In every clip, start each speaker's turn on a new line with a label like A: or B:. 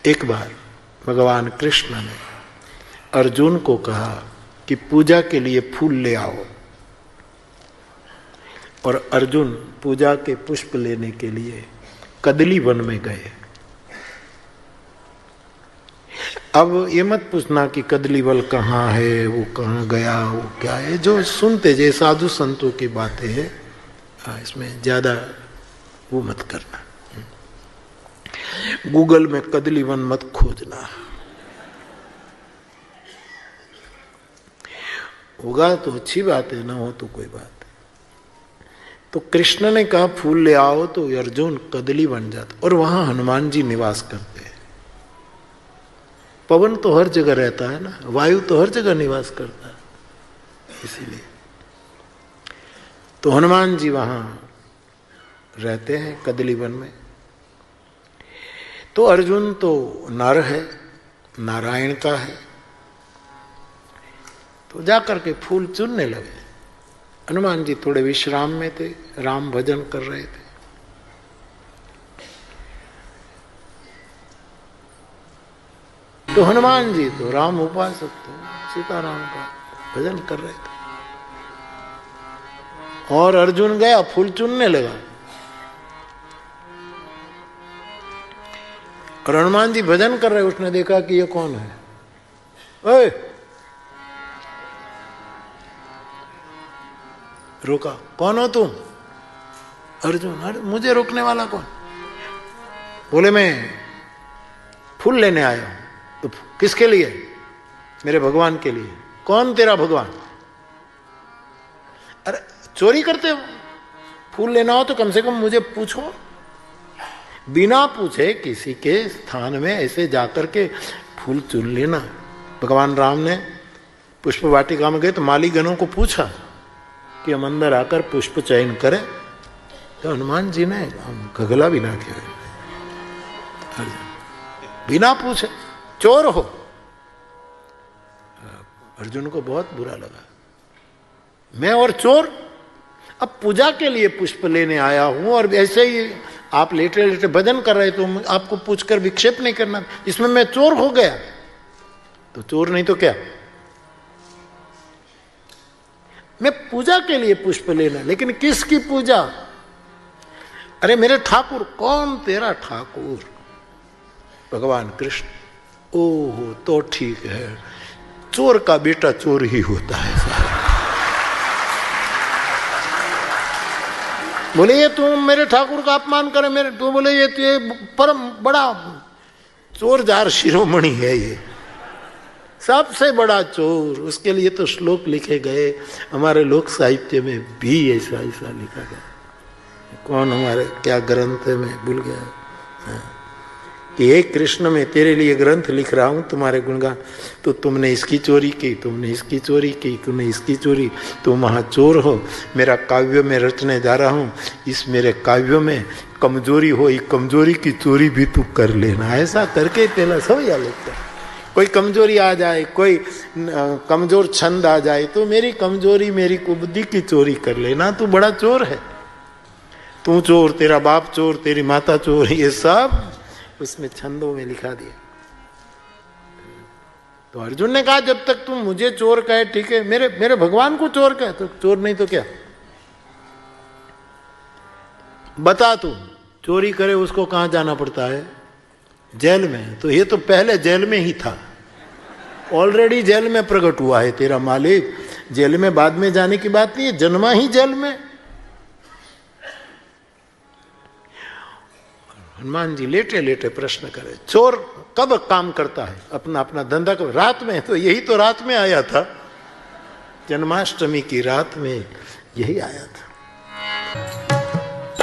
A: एक बार भगवान कृष्ण ने अर्जुन को कहा कि पूजा के लिए फूल ले आओ, और अर्जुन पूजा के पुष्प लेने के लिए कदली वन में गए। अब ये मत पूछना कि कदली वन कहाँ है, वो कहाँ गया, वो क्या है, जो सुनते जे साधु संतों की बातें हैं, इसमें ज्यादा वो मत करना। गूगल में कदली वन मत खोजना, होगा तो अच्छी बात है, ना हो तो कोई बात है। तो कृष्ण ने कहा फूल ले आओ, तो अर्जुन कदली बन जाता, और वहां हनुमान जी निवास करते हैं। पवन तो हर जगह रहता है ना, वायु तो हर जगह निवास करता है, इसीलिए तो हनुमान जी वहां रहते हैं कदली वन में। तो अर्जुन तो नर है, नारायण का है, तो जाकर के फूल चुनने लगे। हनुमान जी थोड़े विश्राम में थे, राम भजन कर रहे थे। तो हनुमान जी तो राम उपासक थे, सीताराम का भजन कर रहे थे, और अर्जुन गया फूल चुनने लगा। और हनुमान जी भजन कर रहे, उसने देखा कि ये कौन है। ओए, रोका, कौन हो तुम? अर्जुन, अरे मुझे रोकने वाला कौन? बोले मैं फूल लेने आया हूं। तो किसके लिए? मेरे भगवान के लिए। कौन तेरा भगवान? अरे चोरी करते हो, फूल लेना हो तो कम से कम मुझे पूछो। बिना पूछे किसी के स्थान में ऐसे जाकर के फूल चुन लेना। भगवान राम ने पुष्प वाटिका में गए तो मालीगणों को पूछा कि हम अंदर आकर पुष्प चयन करें, तो हनुमान जी ने गगला भी ना किया, बिना पूछे चोर हो। अर्जुन को बहुत बुरा लगा, मैं और चोर? अब पूजा के लिए पुष्प लेने आया हूं और ऐसे ही आप लेटे लेटे भजन कर रहे, तो आपको पूछकर विक्षेप नहीं करना, इसमें मैं चोर हो गया? तो चोर नहीं तो क्या? मैं पूजा के लिए पुष्प लेना, लेकिन किसकी पूजा? अरे मेरे ठाकुर। कौन तेरा ठाकुर? भगवान कृष्ण। ओहो, तो ठीक है, चोर का बेटा चोर ही होता है सारा। बोले ये तुम मेरे ठाकुर का अपमान करे, मेरे तो बोले ये परम बड़ा चोर जार शिरोमणि है, ये सबसे बड़ा चोर। उसके लिए तो श्लोक लिखे गए, हमारे लोक साहित्य में भी ऐसा ऐसा लिखा गया। कौन हमारे क्या ग्रंथ है, मैं भूल गया, कि हे कृष्ण मैं तेरे लिए ग्रंथ लिख रहा हूं तुम्हारे गुणगान, तो तुमने इसकी चोरी की, तुमने इसकी चोरी की, तुमने इसकी चोरी, तुम वहां चोर हो। मेरा काव्य में रचने जा रहा हूं, इस मेरे काव्य में कमजोरी हो, कमजोरी की चोरी भी तू कर लेना। ऐसा करके पहला सब याद लगता है। कोई कमजोरी आ जाए, कोई कमजोर छंद आ जाए, तो मेरी कमजोरी, मेरी कुबुद्धि की चोरी कर लेना, तू बड़ा चोर है। तू चोर, तेरा बाप चोर, तेरी माता चोर, ये सब उसमें छंदों में लिखा दिया। तो अर्जुन ने कहा जब तक तुम मुझे चोर कहे ठीक है, मेरे भगवान को चोर कहे तो चोर नहीं तो क्या? बता, तू चोरी करे उसको कहां जाना पड़ता है? जेल में। तो ये तो पहले जेल में ही था, ऑलरेडी जेल में प्रकट हुआ है तेरा मालिक। जेल में बाद में जाने की बात नहीं है, जन्मा ही जेल में। हनुमान जी लेटे लेटे प्रश्न करे, चोर कब काम करता है? अपना अपना धंधा कब? रात में। तो यही तो रात में आया था, जन्माष्टमी की रात में यही आया था।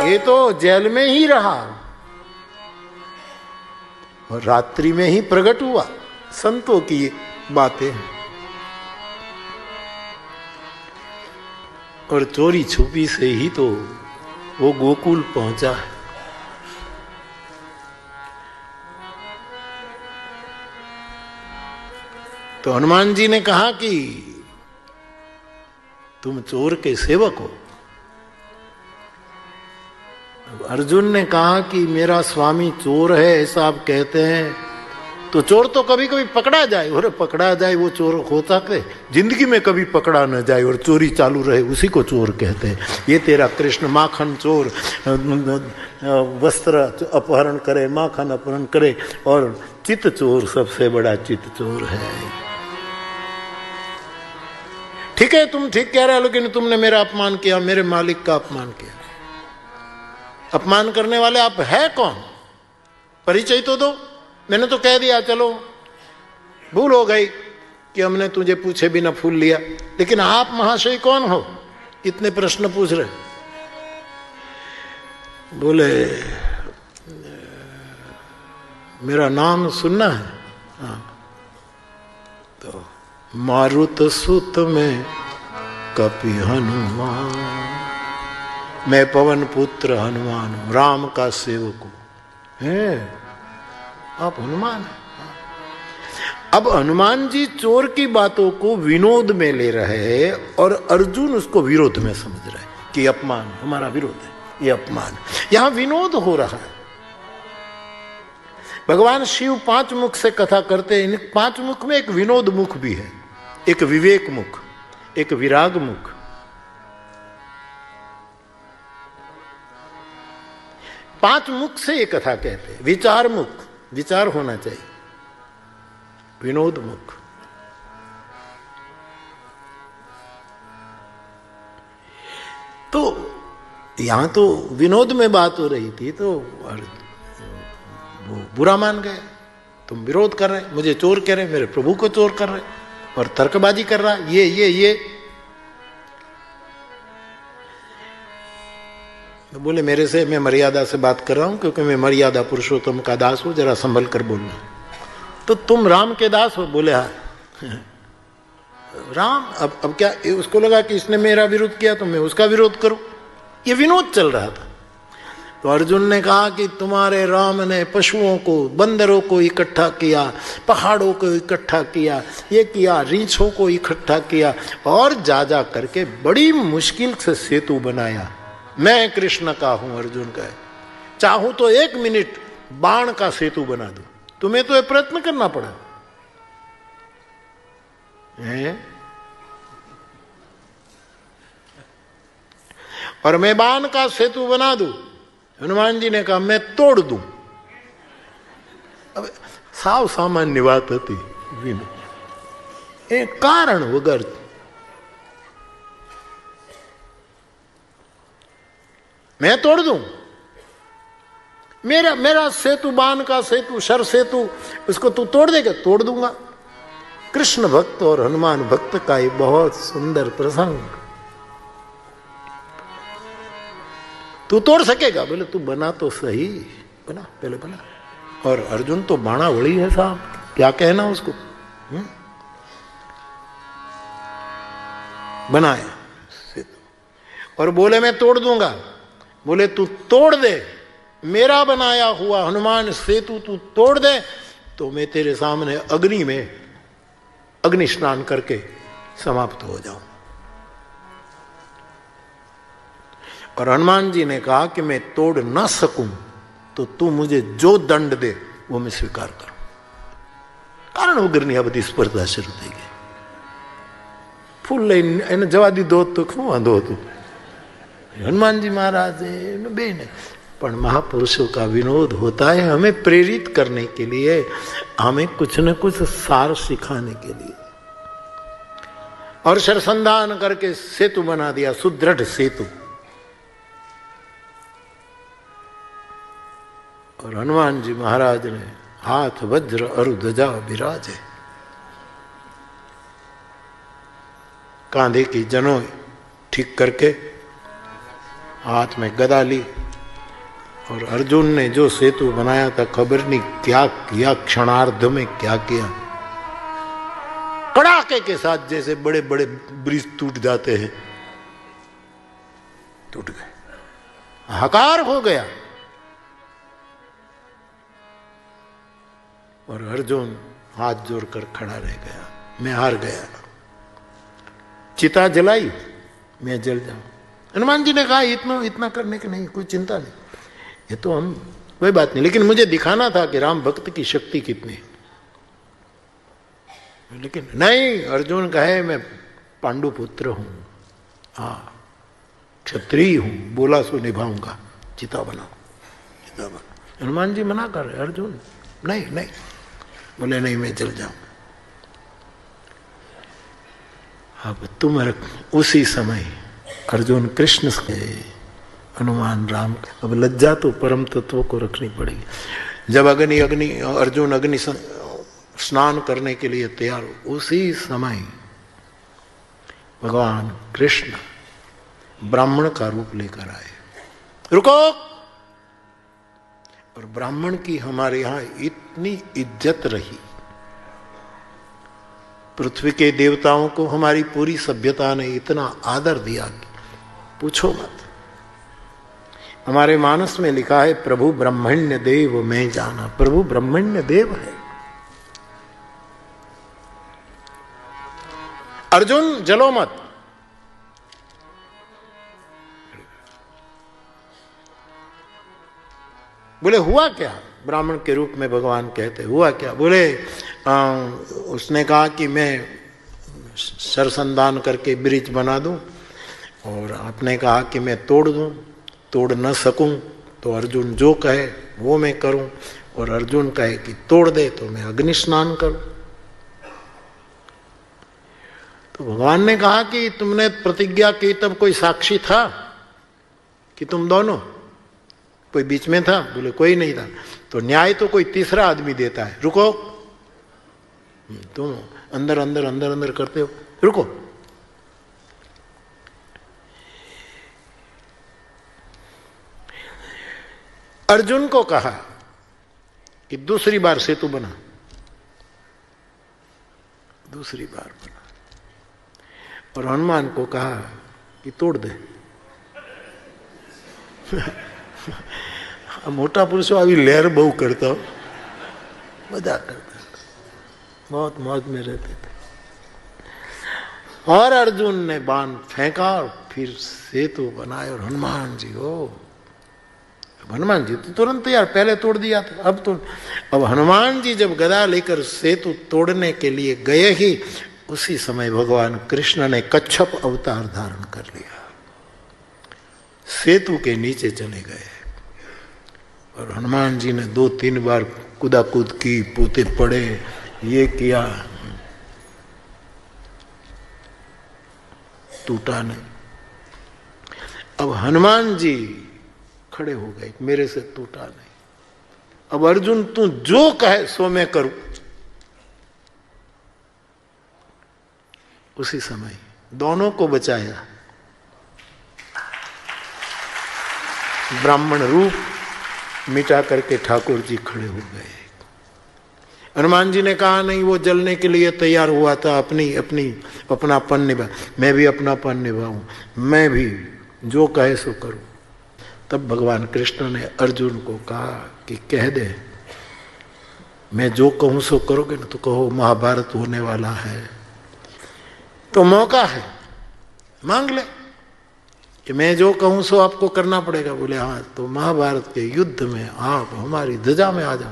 A: ये तो जेल में ही रहा और रात्रि में ही प्रकट हुआ। संतों की बातें हैं। और चोरी छुपी से ही तो वो गोकुल पहुंचा है। तो हनुमान जी ने कहा कि तुम चोर के सेवक हो। अर्जुन ने कहा कि मेरा स्वामी चोर है ऐसा आप कहते हैं, तो चोर तो कभी कभी पकड़ा जाए, और पकड़ा जाए वो चोर होता है, जिंदगी में कभी पकड़ा न जाए और चोरी चालू रहे, उसी को चोर कहते हैं। ये तेरा कृष्ण माखन चोर, वस्त्र अपहरण करे, माखन अपहरण करे, और चित चोर सबसे बड़ा चित चोर है। ठीक है, तुम ठीक कह रहे हो, लेकिन तुमने मेरा अपमान किया, मेरे मालिक का अपमान किया। अपमान करने वाले आप है कौन? परिचय तो दो। मैंने तो कह दिया चलो भूल हो गई कि हमने तुझे पूछे बिना फूल लिया, लेकिन आप महाशय कौन हो? इतने प्रश्न पूछ रहे। बोले मेरा नाम सुनना है? हाँ। तो मारुत सुत में कपि हनुमान, मैं पवन पुत्र हनुमान हूं, राम का सेवक हूं। है आप हनुमान हैं। अब हनुमान जी चोर की बातों को विनोद में ले रहे हैं और अर्जुन उसको विरोध में समझ रहे हैं कि अपमान, हमारा विरोध है, ये अपमान। यहां विनोद हो रहा है। भगवान शिव 5 मुख से कथा करते हैं। इन 5 मुख में एक विनोद मुख भी है, एक विवेक मुख, एक विराग मुख। पांच मुख से ये कथा कहते हैं। विचार मुख, विचार होना चाहिए। विनोद मुख, तो यहां तो विनोद में बात हो रही थी, तो वो बुरा मान गए। तुम विरोध कर रहे, मुझे चोर कह रहे, मेरे प्रभु को चोर कर रहे, और तर्कबाजी कर रहा, ये तो बोले मेरे से, मैं मर्यादा से बात कर रहा हूं, क्योंकि मैं मर्यादा पुरुषोत्तम का दास हूं, जरा संभल कर बोलना। तो तुम राम के दास हो? बोले हाँ। राम, अब क्या उसको लगा कि इसने मेरा विरोध किया तो मैं उसका विरोध करूं? ये विनोद चल रहा था। तो अर्जुन ने कहा कि तुम्हारे राम ने पशुओं को, बंदरों को इकट्ठा किया, पहाड़ों को इकट्ठा किया, ये किया, रीछों को इकट्ठा किया, और जा जा करके बड़ी मुश्किल से सेतु बनाया। मैं कृष्ण का हूं, अर्जुन का है, चाहूं तो 1 मिनट बाण का सेतु बना दूं। तुम्हें तो ये प्रयत्न करना पड़ा है? और मैं बाण का सेतु बना दूं। हनुमान जी ने कहा मैं तोड़ दूं। अब साव सामान्य बात હતી, एक कारण वगर मैं तोड़ दूं। मेरा सेतु, बाण का सेतु, शर सेतु, उसको तू तोड़ देगा? तोड़ दूंगा। कृष्ण भक्त और हनुमान भक्त का ये बहुत सुंदर प्रसंग। तू तोड़ सकेगा? बोले तू बना तो सही, बना, पहले बना। और अर्जुन तो बाणावली है साहब, क्या कहना उसको। बनाया सेतु और बोले मैं तोड़ दूंगा। बोले तू तोड़ दे, मेरा बनाया हुआ हनुमान सेतु तू तोड़ दे, तो मैं तेरे सामने अग्नि में अग्नि स्नान करके समाप्त हो जाऊं। और हनुमान जी ने कहा कि मैं तोड़ ना सकूं तो तू मुझे जो दंड दे वो मैं स्वीकार करूं। कारण वगैरह आ बधी स्पर्धा शुरू થઈ ગઈ। फूल લઈને એને જવા દીધો તો શું વાંધો હતો? हनुमान जी महाराज बेने, पर महापुरुषों का विनोद होता है हमें प्रेरित करने के लिए, हमें कुछ न कुछ सार सिखाने के लिए। और सरसंधान करके सेतु बना दिया, सुदृढ़ सेतु। और हनुमान जी महाराज ने हाथ वज्र अरु ध्वजा विराजे, कांधे की जनों ठीक करके हाथ में गदा ली। और अर्जुन ने जो सेतु बनाया था, खबर नहीं क्या किया, क्षणार्ध में क्या किया। कड़ाके के साथ जैसे बड़े बड़े ब्रिज टूट जाते हैं, टूट गए, हाहाकार हो गया। और अर्जुन हाथ जोड़कर खड़ा रह गया, मैं हार गया। चिता जलाई, मैं जल जाऊं। हनुमान जी ने कहा इतना करने की नहीं, कोई चिंता नहीं, ये तो हम कोई बात नहीं, लेकिन मुझे दिखाना था कि राम भक्त की शक्ति कितनी है। लेकिन नहीं, अर्जुन कहे मैं पांडु पुत्र हूं, हाँ क्षत्रिय हूं, बोला सो निभाऊंगा, चिता बनाओ, चिता बनाओ। हनुमान जी मना कर रहे, अर्जुन नहीं नहीं, बोले नहीं मैं चल जाऊं। अब तुम उसी समय अर्जुन कृष्ण से, हनुमान राम, अब लज्जा तो परम तत्व को रखनी पड़ेगी। जब अर्जुन अग्नि स्नान करने के लिए तैयार हो, उसी समय भगवान कृष्ण ब्राह्मण का रूप लेकर आए। रुको, और ब्राह्मण की हमारे यहां इतनी इज्जत रही, पृथ्वी के देवताओं को हमारी पूरी सभ्यता ने इतना आदर दिया कि पूछो मत। हमारे मानस में लिखा है प्रभु ब्रह्मण्य देव मैं जाना, प्रभु ब्रह्मण्य देव है। अर्जुन जलो मत, बोले हुआ क्या? ब्राह्मण के रूप में भगवान कहते हुआ क्या? बोले उसने कहा कि मैं सरसंधान करके ब्रिज बना दूं, और आपने कहा कि मैं तोड़ दूं, तोड़ न सकूं तो अर्जुन जो कहे वो मैं करूं, और अर्जुन कहे कि तोड़ दे तो मैं अग्नि स्नान करूं। तो भगवान ने कहा कि तुमने प्रतिज्ञा की तब कोई साक्षी था कि तुम दोनों, कोई बीच में था? बोले कोई नहीं था। तो न्याय तो कोई तीसरा आदमी देता है। रुको, तुम अंदर अंदर अंदर अंदर करते हो, रुको। अर्जुन को कहा कि दूसरी बार सेतु बना, दूसरी बार बना, और हनुमान को कहा कि तोड़ दे। मोटा पुरुषो अभी लहर बहु करता हो, मजाक करता, बहुत मौज में रहते थे। और अर्जुन ने बाण फेंका और फिर सेतु बनाए, और हनुमान जी हो, हनुमान जी तो तुरंत यार पहले तोड़ दिया था, अब हनुमान जी जब गदा लेकर सेतु तोड़ने के लिए गए ही उसी समय भगवान कृष्ण ने कच्छप अवतार धारण कर लिया, सेतु के नीचे चले गए, और हनुमान जी ने 2-3 बार कूदाकूद की, पोते पड़े, ये किया, टूटा नहीं। अब हनुमान जी खड़े हो गए, मेरे से टूटा नहीं। अब अर्जुन तू जो कहे सो मैं करूं। उसी समय दोनों को बचाया, ब्राह्मण रूप मिटा करके ठाकुर जी खड़े हो गए। हनुमान जी ने कहा नहीं, वो जलने के लिए तैयार हुआ था, अपनापन निभा, मैं भी अपनापन निभाऊं, मैं भी जो कहे सो करूं। तब भगवान कृष्ण ने अर्जुन को कहा कि कह दे, मैं जो कहूं सो करोगे ना, तो कहो महाभारत होने वाला है, तो मौका है, मांग ले कि मैं जो कहूं सो आपको करना पड़ेगा। बोले हाँ, तो महाभारत के युद्ध में आप हमारी ध्वजा में आ जाओ।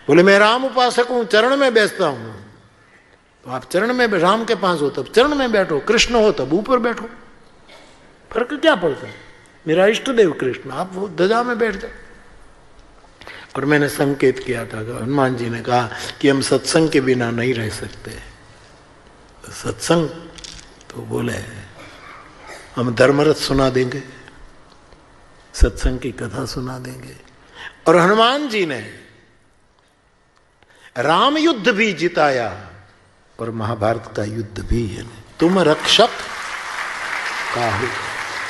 A: बोले मैं राम उपासक हूं, चरण में बैठता हूं, तो आप चरण में, राम के पास हो तब चरण में बैठो, कृष्ण हो तब ऊपर बैठो, फर्क क्या पड़ता है? मेरा इष्ट देव कृष्ण, आप वो ध्वजा में बैठ जाओ। और मैंने संकेत किया था, हनुमान जी ने कहा कि हम सत्संग के बिना नहीं रह सकते। सत्संग तो बोले हम धर्मरथ सुना देंगे, सत्संग की कथा सुना देंगे। और हनुमान जी ने राम युद्ध भी जिताया और महाभारत का युद्ध भी है। तुम रक्षक काहू,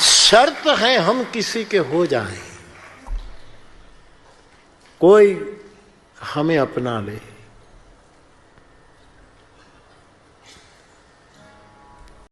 A: शर्त है हम किसी के हो जाएं, कोई हमें अपना ले।